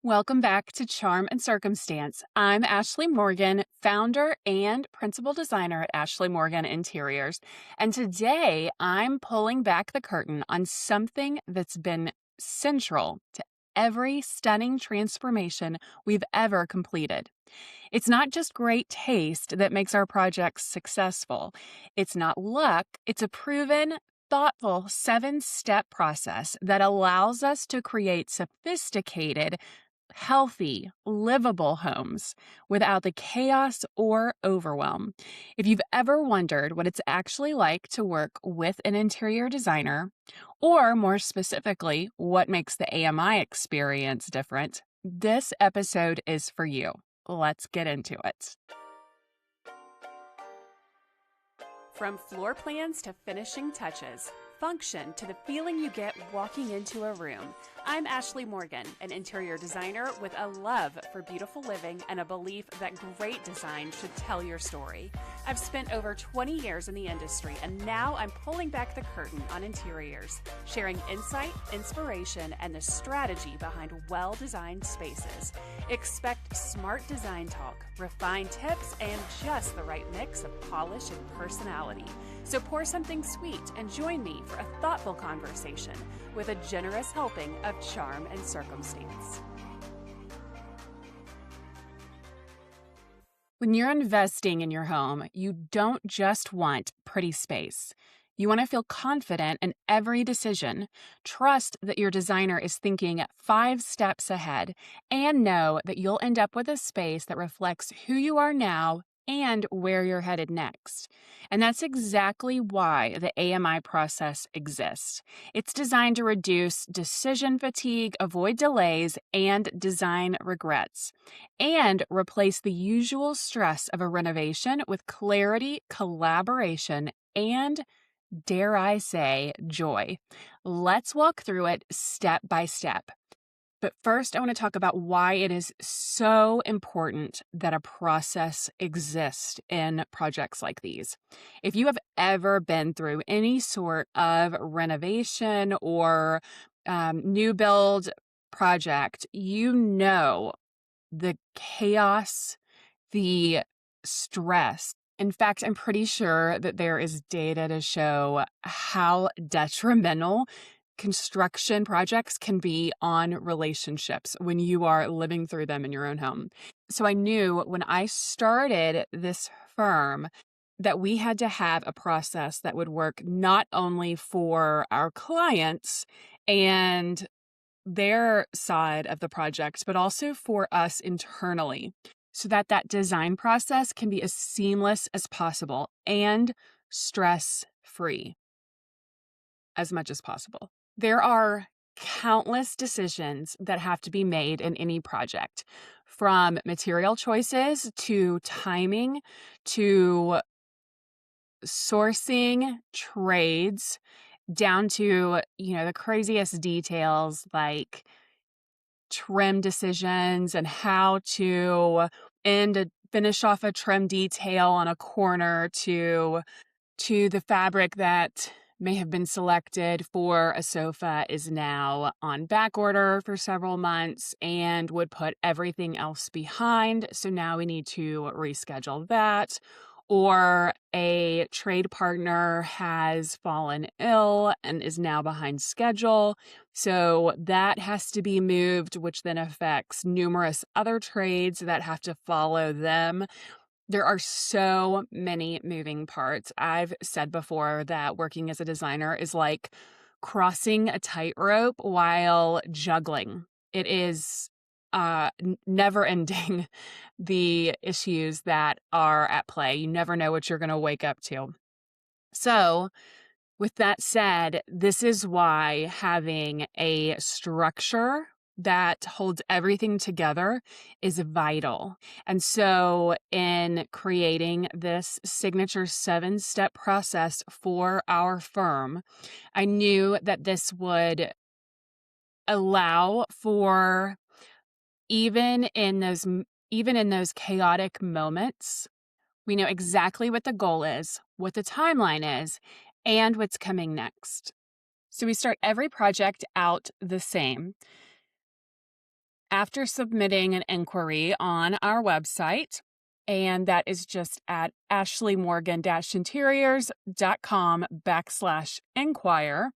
Welcome back to Charm and Circumstance. I'm Ashley Morgan, founder and principal designer at Ashley Morgan Interiors. And today I'm pulling back the curtain on something that's been central to every stunning transformation we've ever completed. It's not just great taste that makes our projects successful. It's not luck, it's a proven, thoughtful 7-step process that allows us to create sophisticated, healthy, livable homes without the chaos or overwhelm. If you've ever wondered what it's actually like to work with an interior designer, or more specifically, what makes the AMI experience different, this episode is for you. Let's get into it. From floor plans to finishing touches, function to the feeling you get walking into a room, I'm Ashley Morgan, an interior designer with a love for beautiful living and a belief that great design should tell your story. I've spent over 20 years in the industry, and now I'm pulling back the curtain on interiors, sharing insight, inspiration, and the strategy behind well-designed spaces. Expect smart design talk, refined tips, and just the right mix of polish and personality. So pour something sweet and join me for a thoughtful conversation with a generous helping of charm and circumstance. When you're investing in your home, you don't just want pretty space. You want to feel confident in every decision, trust that your designer is thinking 5 steps ahead, and know that you'll end up with a space that reflects who you are now and where you're headed next. And that's exactly why the AMI process exists. It's designed to reduce decision fatigue, avoid delays, and design regrets, and replace the usual stress of a renovation with clarity, collaboration, and, dare I say, joy. Let's walk through it step by step. But first, I want to talk about why it is so important that a process exists in projects like these. If you have ever been through any sort of renovation or new build project, you know the chaos, the stress. In fact, I'm pretty sure that there is data to show how detrimental construction projects can be on relationships when you are living through them in your own home. So I knew when I started this firm that we had to have a process that would work not only for our clients and their side of the project, but also for us internally, so that that design process can be as seamless as possible and stress-free as much as possible. There are countless decisions that have to be made in any project, from material choices to timing to sourcing trades, down to, the craziest details like trim decisions and how to finish off a trim detail on a corner to the fabric that may have been selected for a sofa is now on back order for several months and would put everything else behind. So now we need to reschedule that. Or a trade partner has fallen ill and is now behind schedule. So that has to be moved, which then affects numerous other trades that have to follow them. There are so many moving parts. I've said before that working as a designer is like crossing a tightrope while juggling. It is never ending, the issues that are at play. You never know what you're going to wake up to. So, with that said, this is why having a structure that holds everything together is vital. And so, in creating this signature 7-step process for our firm, I knew that this would allow for even in those chaotic moments, we know exactly what the goal is, what the timeline is, and what's coming next. So we start every project out the same. after submitting an inquiry on our website, and that is just at ashleymorgan-interiors.com/inquire,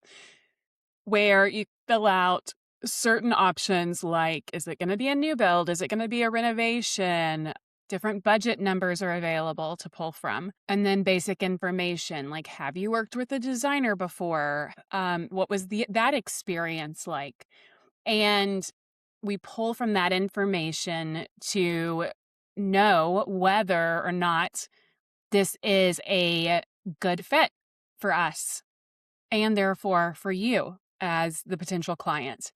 where you fill out certain options like, is it going to be a new build? Is it going to be a renovation? Different budget numbers are available to pull from. And then basic information like, have you worked with a designer before? What was that experience like? And we pull from that information to know whether or not this is a good fit for us and therefore for you as the potential client.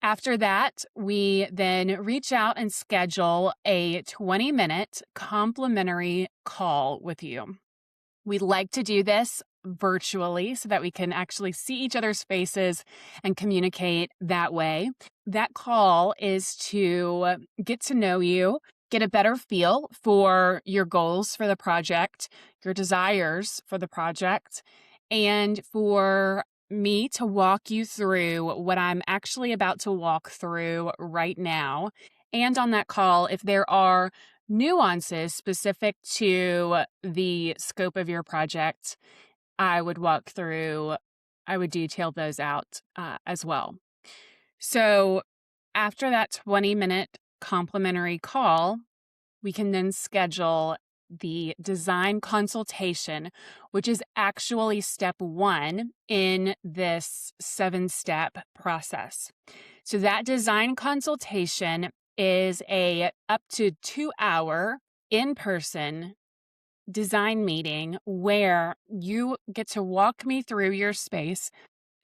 After that, we then reach out and schedule a 20-minute complimentary call with you. We like to do this virtually so that we can actually see each other's faces and communicate that way. That call is to get to know you, get a better feel for your goals for the project, your desires for the project, and for me to walk you through what I'm actually about to walk through right now. And on that call, if there are nuances specific to the scope of your project, I would detail those out as well. So after that 20-minute complimentary call, we can then schedule the design consultation, which is actually step 1 in this 7-step process. So that design consultation is a up to 2-hour in-person design meeting where you get to walk me through your space.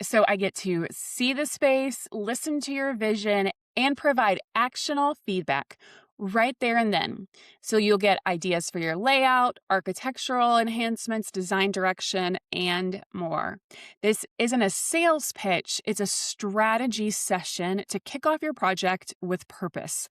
So I get to see the space, listen to your vision, and provide actionable feedback right there and then. So you'll get ideas for your layout, architectural enhancements, design direction, and more. This isn't a sales pitch, it's a strategy session to kick off your project with purpose.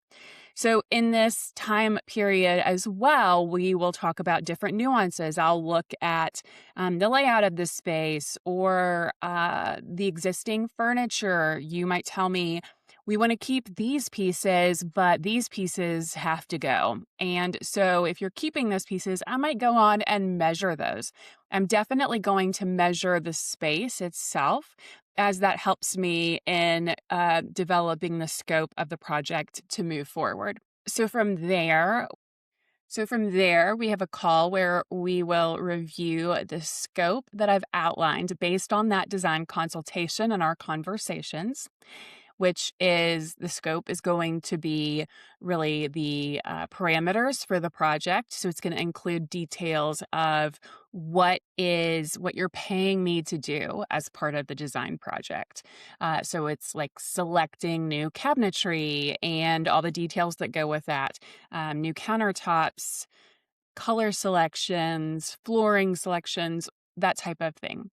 So in this time period as well, we will talk about different nuances. I'll look at the layout of the space or the existing furniture. You might tell me, we want to keep these pieces, but these pieces have to go. And so if you're keeping those pieces, I might go on and measure those. I'm definitely going to measure the space itself, as that helps me in developing the scope of the project to move forward. So from there, we have a call where we will review the scope that I've outlined based on that design consultation and our conversations, which is the scope is going to be really the parameters for the project. So it's going to include details of what you're paying me to do as part of the design project. So it's like selecting new cabinetry and all the details that go with that, new countertops, color selections, flooring selections, that type of thing.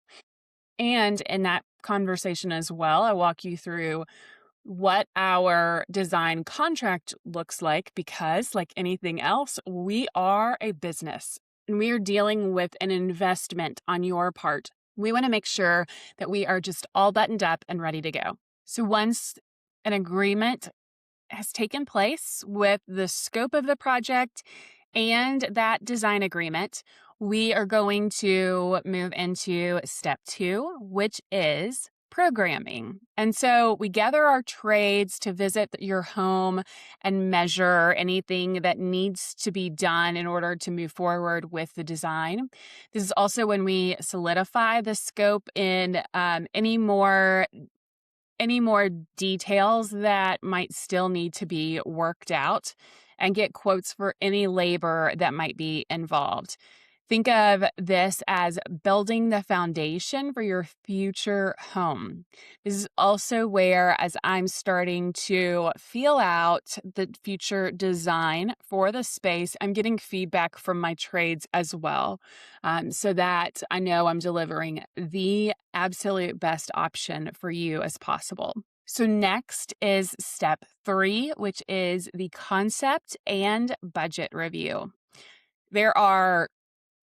And in that conversation as well, I walk you through what our design contract looks like, because like anything else, we are a business and we are dealing with an investment on your part. We want to make sure that we are just all buttoned up and ready to go. So once an agreement has taken place with the scope of the project and that design agreement, we are going to move into step 2, which is programming. And so we gather our trades to visit your home and measure anything that needs to be done in order to move forward with the design. This is also when we solidify the scope in any more details that might still need to be worked out, and get quotes for any labor that might be involved. Think of this as building the foundation for your future home. This is also where, as I'm starting to feel out the future design for the space, I'm getting feedback from my trades as well, so that I know I'm delivering the absolute best option for you as possible. So next is step 3, which is the concept and budget review. There are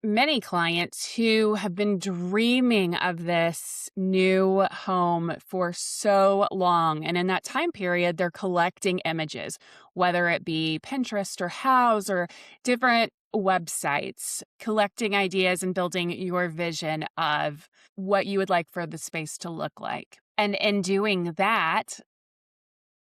many clients who have been dreaming of this new home for so long. And in that time period, they're collecting images, whether it be Pinterest or House or different websites, collecting ideas and building your vision of what you would like for the space to look like. And in doing that,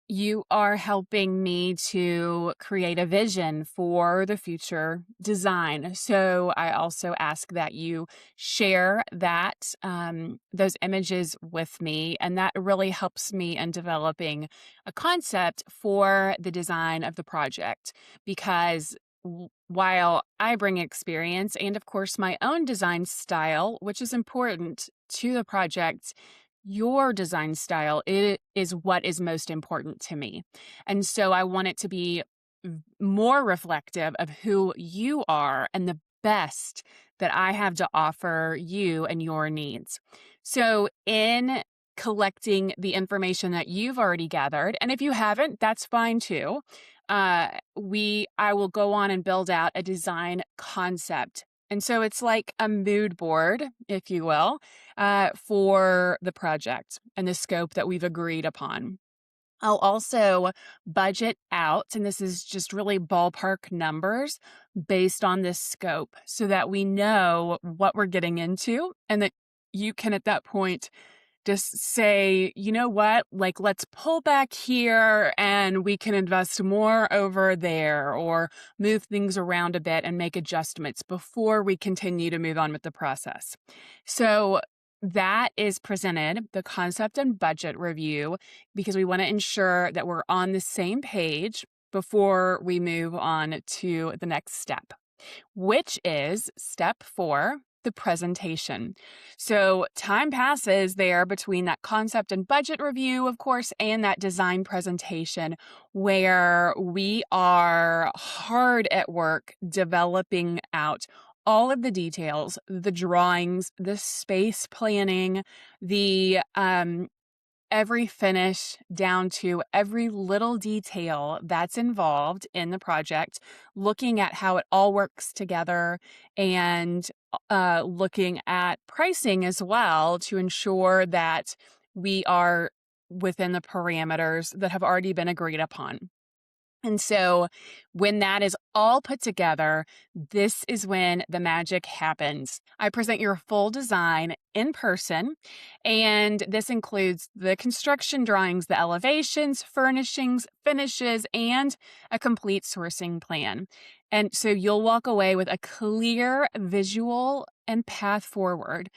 you are helping me to create a vision for the future design. So I also ask that you share those images with me, and that really helps me in developing a concept for the design of the project. Because while I bring experience and, of course, my own design style, which is important to the project, your design style is what is most important to me. And so I want it to be more reflective of who you are and the best that I have to offer you and your needs. So, in collecting the information that you've already gathered, and if you haven't, that's fine too. I will go on and build out a design concept. And so it's like a mood board, if you will, for the project and the scope that we've agreed upon. I'll also budget out, and this is just really ballpark numbers based on this scope so that we know what we're getting into and that you can at that point just say, you know what, like, let's pull back here and we can invest more over there or move things around a bit and make adjustments before we continue to move on with the process. So that is presented, the concept and budget review, because we want to ensure that we're on the same page before we move on to the next step, which is step 4, the presentation. So time passes there between that concept and budget review, of course, and that design presentation where we are hard at work developing out all of the details, the drawings, the space planning, the every finish down to every little detail that's involved in the project, looking at how it all works together and looking at pricing as well to ensure that we are within the parameters that have already been agreed upon. And so when that is all put together, this is when the magic happens. I present your full design in person, and this includes the construction drawings, the elevations, furnishings, finishes, and a complete sourcing plan. And so you'll walk away with a clear visual and path forward.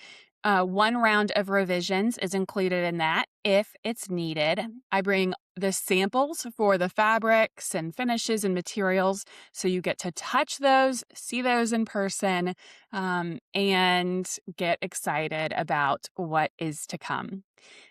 One round of revisions is included in that if it's needed. I bring the samples for the fabrics and finishes and materials so you get to touch those, see those in person, and get excited about what is to come.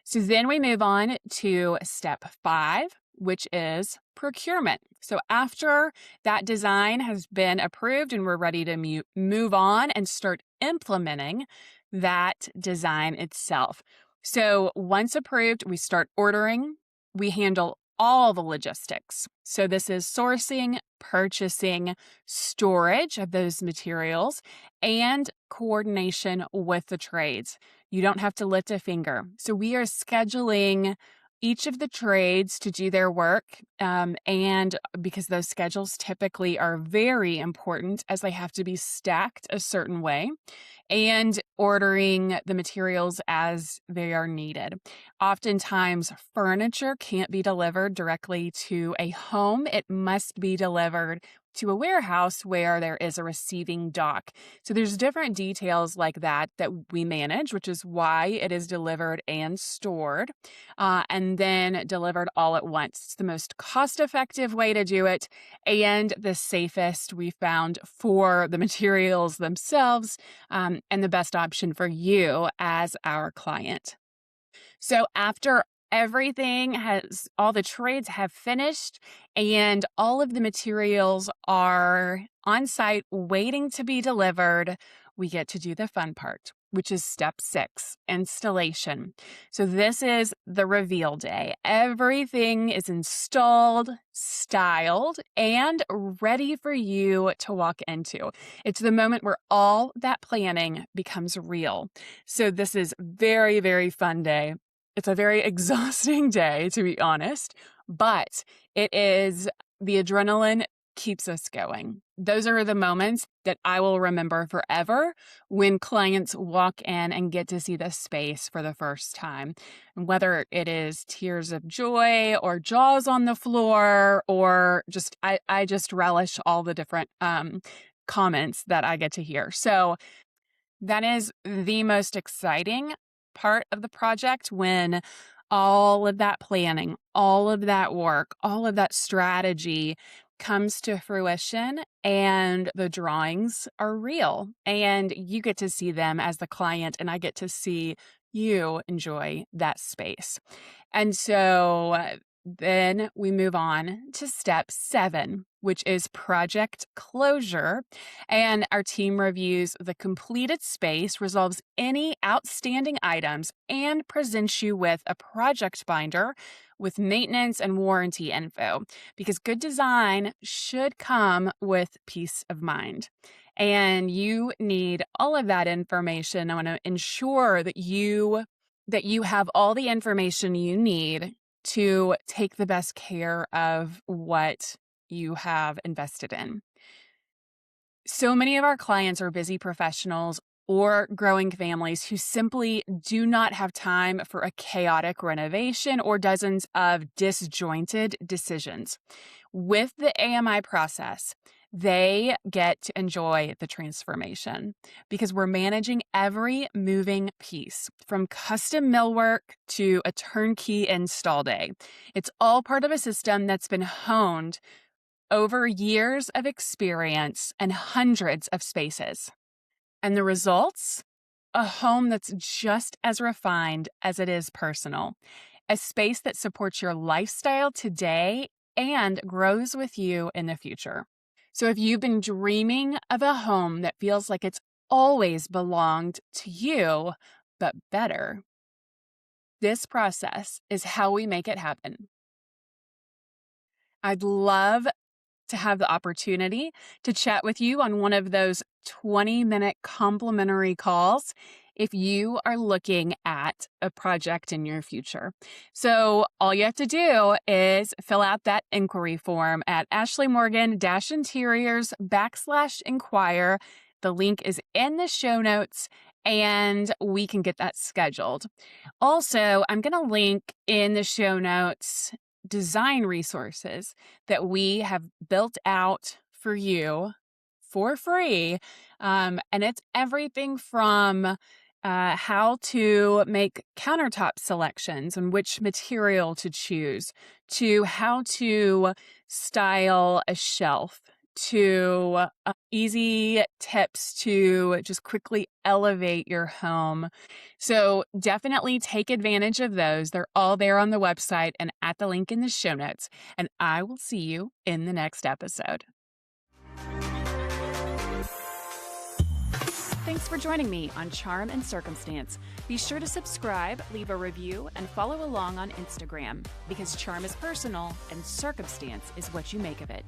So then we move on to step 5, which is procurement. So after that design has been approved and we're ready to move on and start implementing that design itself. So once approved, we start ordering. We handle all the logistics. So this is sourcing, purchasing, storage of those materials, and coordination with the trades. You don't have to lift a finger. So we are scheduling each of the trades to do their work. And because those schedules typically are very important as they have to be stacked a certain way, and ordering the materials as they are needed. Oftentimes, furniture can't be delivered directly to a home. It must be delivered to a warehouse where there is a receiving dock. So there's different details like that that we manage, which is why it is delivered and stored, and then delivered all at once. It's the most cost-effective way to do it and the safest we found for the materials themselves, and the best option for you as our client. So after all the trades have finished and all of the materials are on site waiting to be delivered, we get to do the fun part, which is step 6, installation. So this is the reveal day. Everything is installed, styled, and ready for you to walk into. It's the moment where all that planning becomes real. So this is very, very fun day. It's a very exhausting day, to be honest, but it is the adrenaline keeps us going. Those are the moments that I will remember forever when clients walk in and get to see the space for the first time. And whether it is tears of joy or jaws on the floor or just, I just relish all the different comments that I get to hear. So that is the most exciting part of the project, when all of that planning, all of that work, all of that strategy comes to fruition and the drawings are real and you get to see them as the client, and I get to see you enjoy that space. And so then we move on to step 7, which is project closure. And our team reviews the completed space, resolves any outstanding items, and presents you with a project binder with maintenance and warranty info, because good design should come with peace of mind. And you need all of that information. I want to ensure that you have all the information you need to take the best care of what you have invested in. So many of our clients are busy professionals or growing families who simply do not have time for a chaotic renovation or dozens of disjointed decisions. With the AMI process, they get to enjoy the transformation because we're managing every moving piece, from custom millwork to a turnkey install day. It's all part of a system that's been honed over years of experience and hundreds of spaces. And the results? A home that's just as refined as it is personal. A space that supports your lifestyle today and grows with you in the future. So if you've been dreaming of a home that feels like it's always belonged to you, but better, this process is how we make it happen. I'd love to have the opportunity to chat with you on one of those 20-minute complimentary calls if you are looking at a project in your future. So all you have to do is fill out that inquiry form at ashley.morgan-interiors/inquire. The link is in the show notes, and we can get that scheduled. Also, I'm going to link in the show notes design resources that we have built out for you for free. And it's everything from how to make countertop selections and which material to choose, to how to style a shelf, to easy tips to just quickly elevate your home. So definitely take advantage of those. They're all there on the website and at the link in the show notes. And I will see you in the next episode. Thanks for joining me on Charm and Circumstance. Be sure to subscribe, leave a review, and follow along on Instagram, because charm is personal and circumstance is what you make of it.